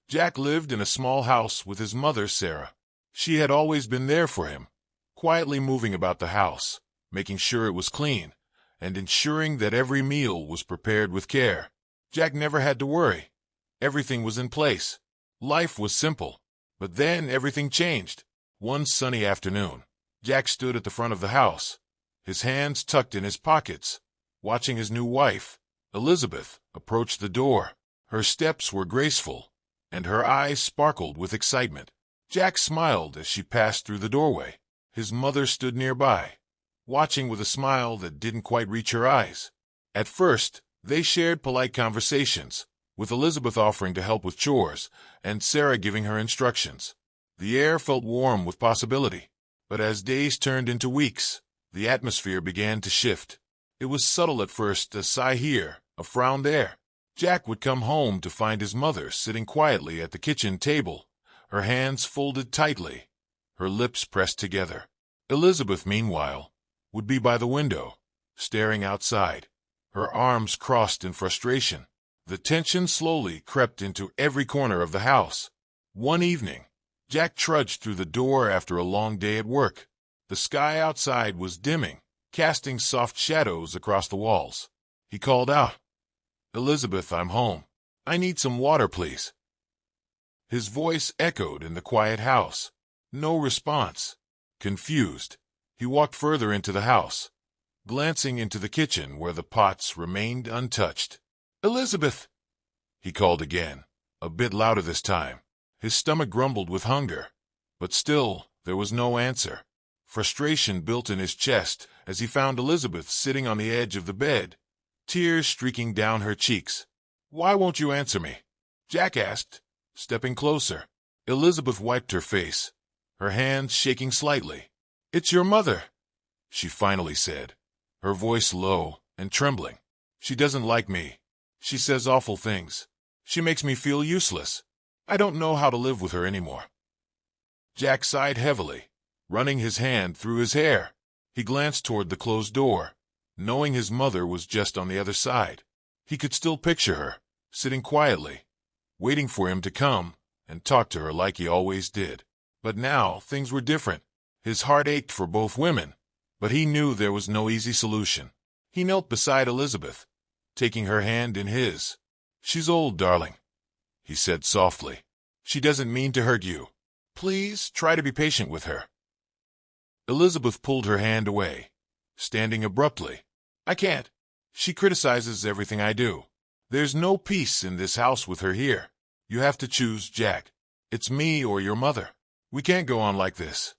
Jack lived in a small house with his mother, Sarah. She had always been there for him, quietly moving about the house, making sure it was clean, and ensuring that every meal was prepared with care. Jack never had to worry. Everything was in place. Life was simple. But then everything changed. One sunny afternoon, Jack stood at the front of the house, his hands tucked in his pockets, watching his new wife, Elizabeth, approach the door. Her steps were graceful, and her eyes sparkled with excitement. Jack smiled as she passed through the doorway. His mother stood nearby, watching with a smile that didn't quite reach her eyes. At first, they shared polite conversations, with Elizabeth offering to help with chores and Sarah giving her instructions. The air felt warm with possibility. But as days turned into weeks, the atmosphere began to shift. It was subtle at first, a sigh here, a frown there. Jack would come home to find his mother sitting quietly at the kitchen table, her hands folded tightly, her lips pressed together. Elizabeth, meanwhile, would be by the window, staring outside, her arms crossed in frustration. The tension slowly crept into every corner of the house. One evening, Jack trudged through the door after a long day at work. The sky outside was dimming, casting soft shadows across the walls. He called out, "Elizabeth, I'm home. I need some water, please." His voice echoed in the quiet house. No response. Confused, he walked further into the house, glancing into the kitchen where the pots remained untouched. "Elizabeth!" he called again, a bit louder this time. His stomach grumbled with hunger, but still there was no answer. Frustration built in his chest as he found Elizabeth sitting on the edge of the bed, tears streaking down her cheeks. "Why won't you answer me?" Jack asked, stepping closer. Elizabeth wiped her face, her hands shaking slightly. "It's your mother," she finally said, her voice low and trembling. "She doesn't like me. She says awful things. She makes me feel useless. I don't know how to live with her anymore." Jack sighed heavily, running his hand through his hair. He glanced toward the closed door, knowing his mother was just on the other side. He could still picture her, sitting quietly, waiting for him to come and talk to her like he always did. But now things were different. His heart ached for both women, but he knew there was no easy solution. He knelt beside Elizabeth, taking her hand in his. "She's old, darling," he said softly. "She doesn't mean to hurt you. Please try to be patient with her." Elizabeth pulled her hand away, standing abruptly. "I can't. She criticizes everything I do. There's no peace in this house with her here. You have to choose, Jack. It's me or your mother. We can't go on like this."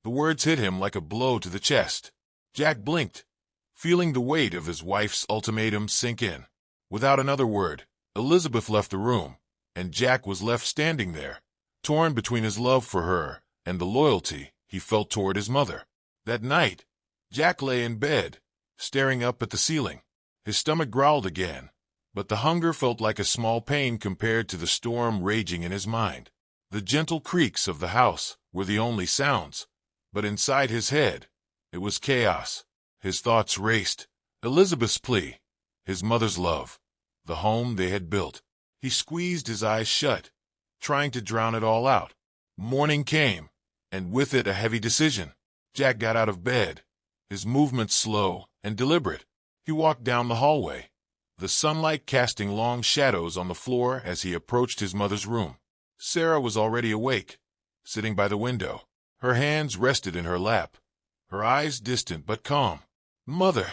The words hit him like a blow to the chest. Jack blinked, feeling the weight of his wife's ultimatum sink in. Without another word, Elizabeth left the room, and Jack was left standing there, torn between his love for her and the loyalty he felt toward his mother. That night, Jack lay in bed, staring up at the ceiling. His stomach growled again, but the hunger felt like a small pain compared to the storm raging in his mind. The gentle creaks of the house were the only sounds, but inside his head, it was chaos. His thoughts raced. Elizabeth's plea, his mother's love, the home they had built. He squeezed his eyes shut, trying to drown it all out. Morning came, and with it a heavy decision. Jack got out of bed, his movements slow and deliberate. He walked down the hallway, the sunlight casting long shadows on the floor as he approached his mother's room. Sarah was already awake, sitting by the window. Her hands rested in her lap, her eyes distant but calm. "Mother,"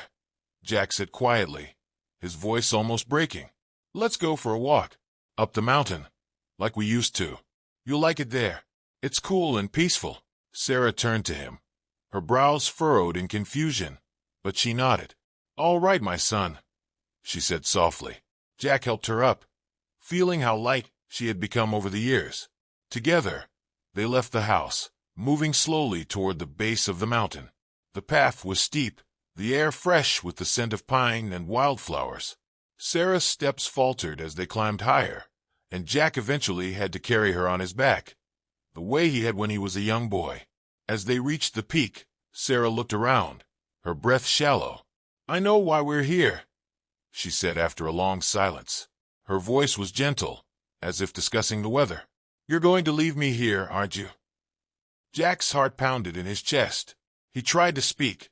Jack said quietly, his voice almost breaking. "Let's go for a walk. Up the mountain, like we used to. You'll like it there. It's cool and peaceful." Sarah turned to him, her brows furrowed in confusion, but she nodded. "All right, my son," she said softly. Jack helped her up, feeling how light she had become over the years. Together, they left the house, moving slowly toward the base of the mountain. The path was steep, the air fresh with the scent of pine and wildflowers. Sarah's steps faltered as they climbed higher, and Jack eventually had to carry her on his back, the way he had when he was a young boy. As they reached the peak, Sarah looked around, her breath shallow. "I know why we're here," she said after a long silence. Her voice was gentle, as if discussing the weather. "You're going to leave me here, aren't you?" Jack's heart pounded in his chest. He tried to speak,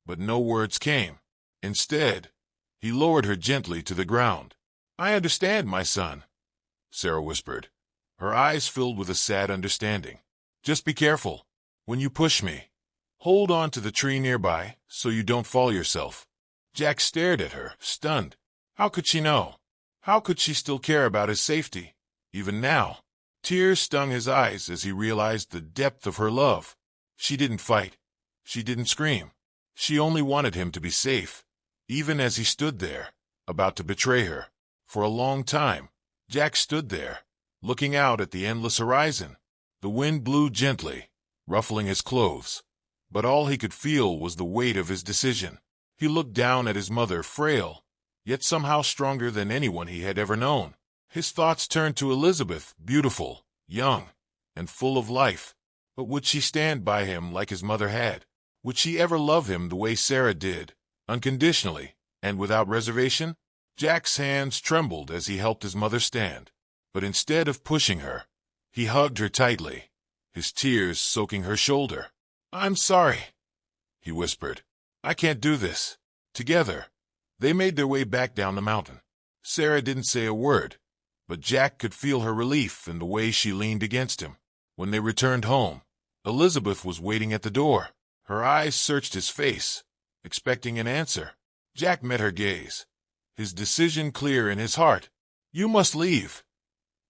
but no words came. Instead, he lowered her gently to the ground. "I understand, my son," Sarah whispered, her eyes filled with a sad understanding. "Just be careful when you push me. Hold on to the tree nearby so you don't fall yourself." Jack stared at her, stunned. How could she know? How could she still care about his safety, even now? Tears stung his eyes as he realized the depth of her love. She didn't fight. She didn't scream. She only wanted him to be safe, even as he stood there, about to betray her. For a long time, Jack stood there, looking out at the endless horizon. The wind blew gently, ruffling his clothes, but all he could feel was the weight of his decision. He looked down at his mother, frail, yet somehow stronger than anyone he had ever known. His thoughts turned to Elizabeth, beautiful, young, and full of life. But would she stand by him like his mother had? Would she ever love him the way Sarah did, unconditionally, and without reservation? Jack's hands trembled as he helped his mother stand. But instead of pushing her, he hugged her tightly, his tears soaking her shoulder. "I'm sorry," he whispered. "I can't do this." Together, they made their way back down the mountain. Sarah didn't say a word, but Jack could feel her relief in the way she leaned against him. When they returned home, Elizabeth was waiting at the door. Her eyes searched his face, expecting an answer. Jack met her gaze, his decision clear in his heart. "You must leave,"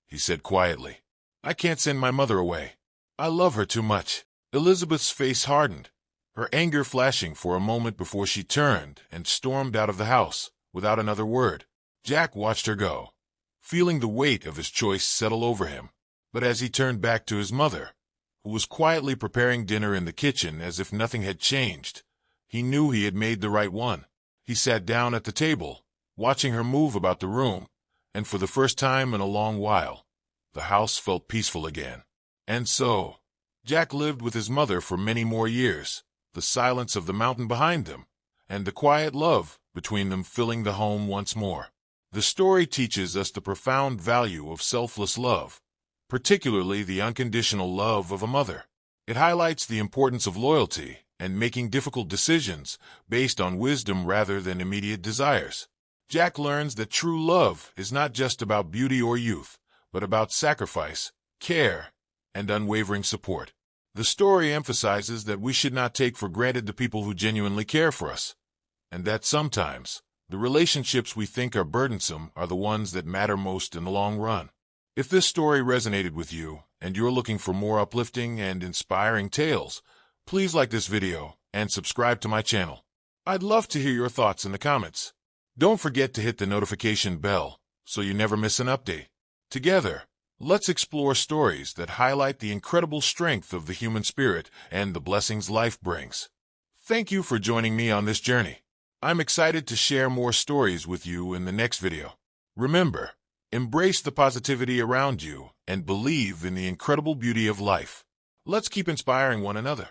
he said quietly. "I can't send my mother away. I love her too much." Elizabeth's face hardened, her anger flashing for a moment before she turned and stormed out of the house, without another word. Jack watched her go, feeling the weight of his choice settle over him. But as he turned back to his mother, who was quietly preparing dinner in the kitchen as if nothing had changed, he knew he had made the right one. He sat down at the table, watching her move about the room, and for the first time in a long while, the house felt peaceful again. And so, Jack lived with his mother for many more years, the silence of the mountain behind them, and the quiet love between them filling the home once more. The story teaches us the profound value of selfless love, particularly the unconditional love of a mother. It highlights the importance of loyalty and making difficult decisions based on wisdom rather than immediate desires. Jack learns that true love is not just about beauty or youth, but about sacrifice, care, and unwavering support. The story emphasizes that we should not take for granted the people who genuinely care for us, and that sometimes the relationships we think are burdensome are the ones that matter most in the long run. If this story resonated with you and you're looking for more uplifting and inspiring tales, please like this video and subscribe to my channel. I'd love to hear your thoughts in the comments. Don't forget to hit the notification bell so you never miss an update. Together, let's explore stories that highlight the incredible strength of the human spirit and the blessings life brings. Thank you for joining me on this journey. I'm excited to share more stories with you in the next video. Remember, embrace the positivity around you and believe in the incredible beauty of life. Let's keep inspiring one another.